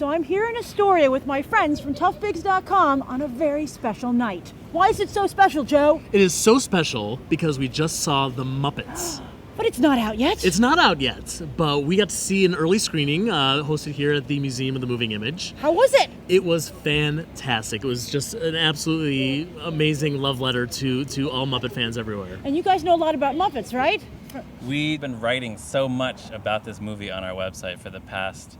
So I'm here in Astoria with my friends from toughbigs.com on a very special night. Why is it so special, Joe? It is so special because we just saw The Muppets. But it's not out yet. It's not out yet, but we got to see an early screening hosted here at the Museum of the Moving Image. How was it? It was fantastic. It was just an absolutely amazing love letter to all Muppet fans everywhere. And you guys know a lot about Muppets, right? We've been writing so much about this movie on our website for the past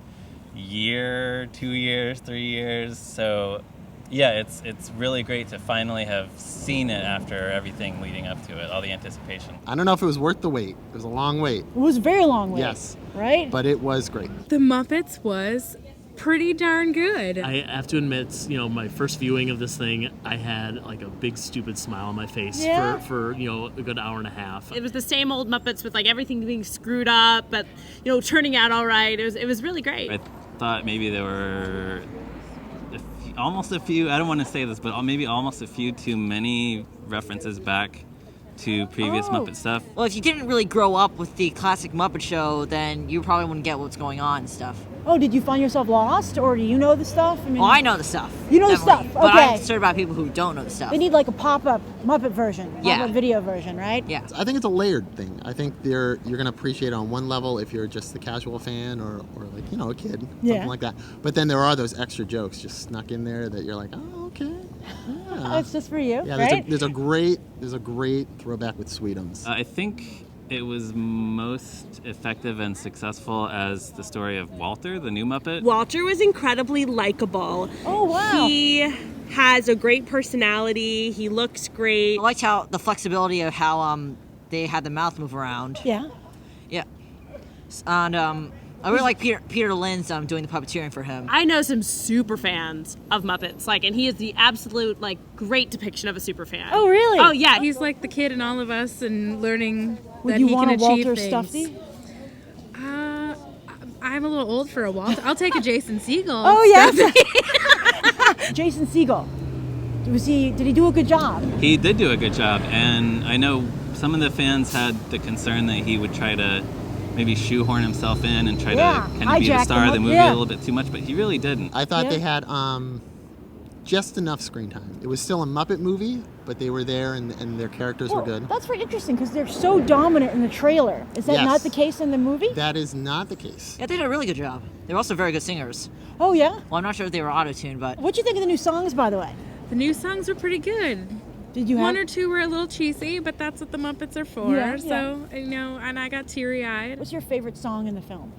year, 2 years, 3 years. So yeah, it's really great to finally have seen it after everything leading up to it, all the anticipation. I don't know if it was worth the wait. It was a long wait. It was a very long wait. Yes. Right? But it was great. The Muppets was pretty darn good. I have to admit, my first viewing of this thing, I had like a big stupid smile on my face for a good hour and a half. It was the same old Muppets with like everything being screwed up, but turning out all right. It was really great. I thought maybe there were almost a few, I don't want to say this, but maybe almost a few too many references back to previous Muppet stuff. Well, if you didn't really grow up with the classic Muppet Show, then you probably wouldn't get what's going on and stuff. Oh, did you find yourself lost, or do you know the stuff? I know the stuff. You know definitely. the stuff, But okay. I'm concerned about people who don't know the stuff. They need like a pop-up Muppet version, pop-up video version, right? Yeah. I think it's a layered thing. I think you're going to appreciate it on one level if you're just the casual fan or like, a kid, something like that. But then there are those extra jokes just snuck in there that you're like, oh, okay. Yeah. It's just for you, Yeah, right? there's a great throwback with Sweetums. I think it was most effective and successful as the story of Walter, the new Muppet. Walter was incredibly likable. Oh, wow. He has a great personality. He looks great. I liked how the flexibility of how they had the mouth move around. Yeah. Yeah. And I really like Peter Lynn's doing the puppeteering for him. I know some super fans of Muppets, and he is the absolute great depiction of a super fan. Oh, really? Oh, yeah. He's like the kid in all of us and learning Would that you he want can a achieve Walter things. Stuffy? I'm a little old for a Walter. I'll take a Jason Segel. Oh, yes. Jason Segel. Did he do a good job? He did do a good job, and I know some of the fans had the concern that he would try to maybe shoehorn himself in and try to kind of be the star of the movie a little bit too much, but he really didn't. I thought they had just enough screen time. It was still a Muppet movie, but they were there and their characters were good. That's very interesting because they're so dominant in the trailer. Is that not the case in the movie? That is not the case. Yeah, they did a really good job. They were also very good singers. Oh, yeah? Well, I'm not sure if they were auto-tuned, but... What'd you think of the new songs, by the way? The new songs were pretty good. Did you have... One or two were a little cheesy, but that's what the Muppets are for. Yeah. So, and I got teary-eyed. What's your favorite song in the film?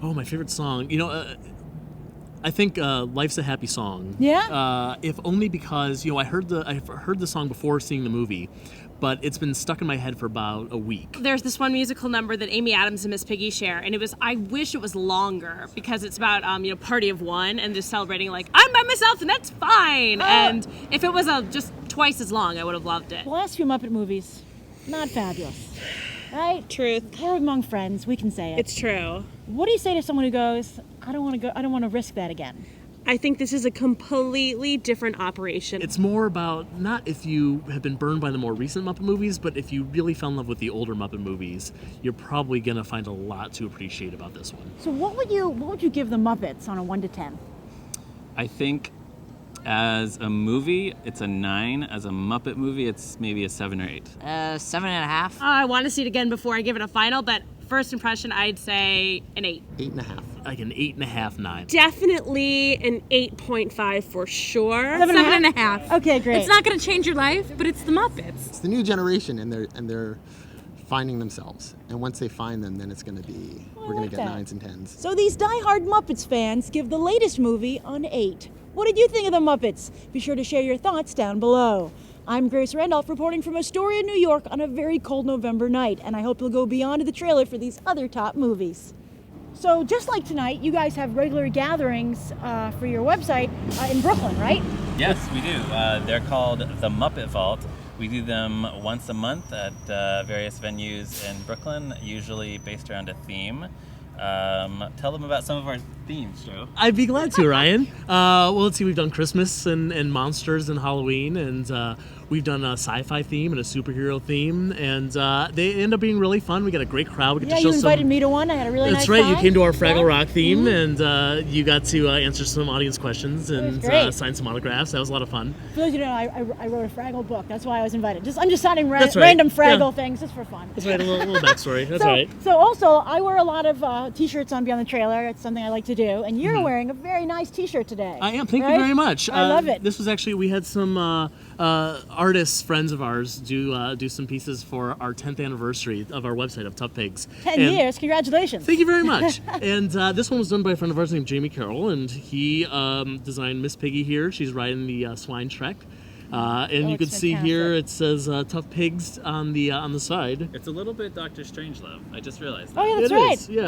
Oh, my favorite song. I think "Life's a Happy Song." Yeah. If only because I've heard the song before seeing the movie, but it's been stuck in my head for about a week. There's this one musical number that Amy Adams and Miss Piggy share, and I wish it was longer because it's about Party of One and just celebrating I'm by myself and that's fine. And if it was just twice as long, I would have loved it. The last few Muppet movies, not fabulous, right? Truth. We're among friends. We can say it. It's true. What do you say to someone who goes, I don't want to risk that again? I think this is a completely different operation. It's more about not if you have been burned by the more recent Muppet movies, but if you really fell in love with the older Muppet movies, you're probably going to find a lot to appreciate about this one. So what would you give the Muppets on a 1 to 10? I think as a movie, it's a 9. As a Muppet movie, it's maybe a 7 or 8. 7.5. I want to see it again before I give it a final, but first impression, I'd say an 8. 8.5. Like an 8.5, 9. Definitely an 8.5 for sure. 7.5. Okay, great. It's not going to change your life, but it's the Muppets. It's the new generation, and they're finding themselves. And once they find them, then it's going to be we're going to get 9s and 10s. So these diehard Muppets fans give the latest movie an 8. What did you think of the Muppets? Be sure to share your thoughts down below. I'm Grace Randolph reporting from Astoria, New York on a very cold November night, and I hope you'll go beyond the trailer for these other top movies. So just like tonight, you guys have regular gatherings for your website in Brooklyn, right? Yes, we do. They're called the Muppet Vault. We do them once a month at various venues in Brooklyn, usually based around a theme. Tell them about some of our themes, Joe. I'd be glad to, Ryan. Well, let's see. We've done Christmas and monsters and Halloween, and We've done a sci-fi theme and a superhero theme, and they end up being really fun. We got a great crowd. We get Yeah, to show you invited some... me to one. I had a really That's nice right. You time. came to our Fraggle Yeah. Rock theme, and you got to answer some audience questions and great. sign some autographs. That was a lot of fun. For those of you who know, I wrote a Fraggle book. That's why I was invited. I'm just signing That's right. random Fraggle Yeah. things just for fun. That's right. A little backstory. That's so, right. So also, I wear a lot of T-shirts on Beyond the Trailer. It's something I like to do. And you're wearing a very nice T-shirt today. I am. Thank right? you very much. I love it. This was actually, we had some artists, friends of ours, do some pieces for our 10th anniversary of our website of Tough Pigs. 10 And years. Congratulations. Thank you very much. And this one was done by a friend of ours named Jamie Carroll, and he designed Miss Piggy here. She's riding the swine trek. And you can it's see here fantastic. it says Tough Pigs on the side. It's a little bit Dr. Strangelove. I just realized that. Oh, yeah, that's It right. is, yeah.